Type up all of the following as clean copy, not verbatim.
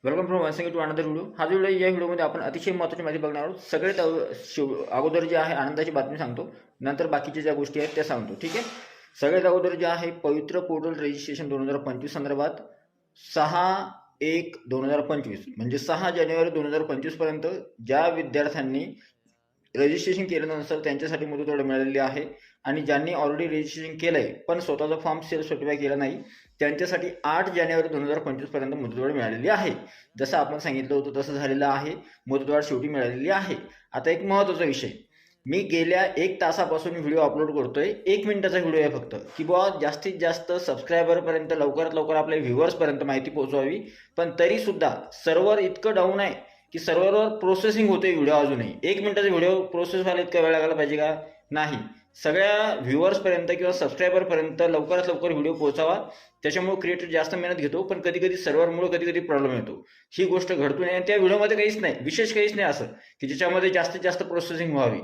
Welcome from once again to another video. हा जो video या व्हिडिओमध्ये आपण अतिशय महत्त्वाची माहिती बघणार आहोत. सगळ्यात अगोदर जे आहे आनंदाची बातमी सांगतो, नंतर बाकीच्या ज्या गोष्टी आहेत त्या सांगतो. ठीक आहे. सगळ्यात अगोदर जे आहे पवित्र पोर्टल रजिस्ट्रेशन 2025 संदर्भात 6/1/2025 म्हणजे 6 जानेवारी 2025 पर्यंत ज्या विद्यार्थ्यांनी रजिस्ट्रेशन केलं नसेल त्यांच्यासाठी मुदतवाढ मिळालेली आहे. आणि ज्यांनी ऑलरेडी रजिस्ट्रेशन केलंय पण स्वतःचा फॉर्म सेल्फ सर्टिफाय केला नाही त्यांच्यासाठी 8 जानेवारी 2025 पर्यंत मुदतवाढ मिळालेली आहे. जसं आपण सांगितलं होतं तसं झालेलं आहे. मुदतवाढ शेवटी मिळालेली आहे. आता एक महत्त्वाचा विषय, मी गेल्या 1 तासापासून व्हिडिओ अपलोड करतोय. 1 मिनिटाचा व्हिडिओ आहे फक्त, की बुवा जास्तीत जास्त सबस्क्रायबरपर्यंत लवकरात लवकर आपल्या व्ह्युअर्सपर्यंत माहिती पोहोचवावी. पण तरीसुद्धा सर्व्हर इतकं डाऊन आहे की सर्व्हरवर प्रोसेसिंग होते व्हिडिओ. अजूनही 1 मिनिटाचा व्हिडिओ प्रोसेस व्हायला इतका वेळ लागायला पाहिजे का? नाही. सगळ्या व्ह्युअर्सपर्यंत किंवा सबस्क्रायबरपर्यंत लवकरात लवकर व्हिडिओ पोहोचावा. त्याच्यामुळे क्रिएटर जास्त मेहनत घेतो, पण कधी कधी सर्व्हरमुळे कधी कधी प्रॉब्लेम येतो. ही गोष्ट घडतो नाही. त्या व्हिडिओमध्ये काहीच नाही, विशेष काहीच नाही असं की ज्याच्यामध्ये जास्तीत जास्त प्रोसेसिंग व्हावी.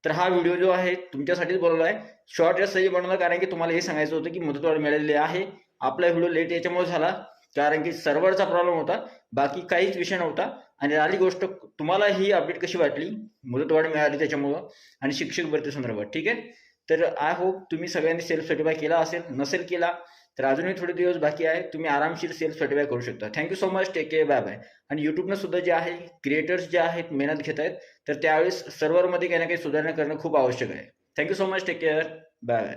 तर हा व्हिडिओ जो आहे तुमच्यासाठीच बनवला आहे. शॉर्ट यासाठी बनवला कारण की तुम्हाला हे सांगायचं होतं की मुदतवाढ मिळालेली आहे. आपला व्हिडिओ लेट याच्यामुळे झाला कारण की सर्व्हरचा प्रॉब्लेम होता, बाकी काहीच विषय नव्हता. आणि आली गोष्ट, तुम्हाला ही अपडेट कशी वाटली मुदतवाढ मिळाली त्याच्यामुळं आणि शिक्षक भरती संदर्भात? ठीक आहे. तर आय होप तुम्ही सगळ्यांनी सेल्फ सर्टिफाय केला असेल. नसेल केला तर अजूनही थोडे दिवस बाकी आहे, तुम्ही आरामशीर सेल्फ सर्टिफाय करू शकता. Thank you so much. Take care. Bye bye. आणि युट्यूबनं सुद्धा जे आहे क्रिएटर्स जे आहेत मेहनत घेत आहेत, तर त्यावेळेस सर्व्हरमध्ये काही ना काही सुधारणा करणं खूप आवश्यक आहे. Thank you so much. Take care. Bye bye.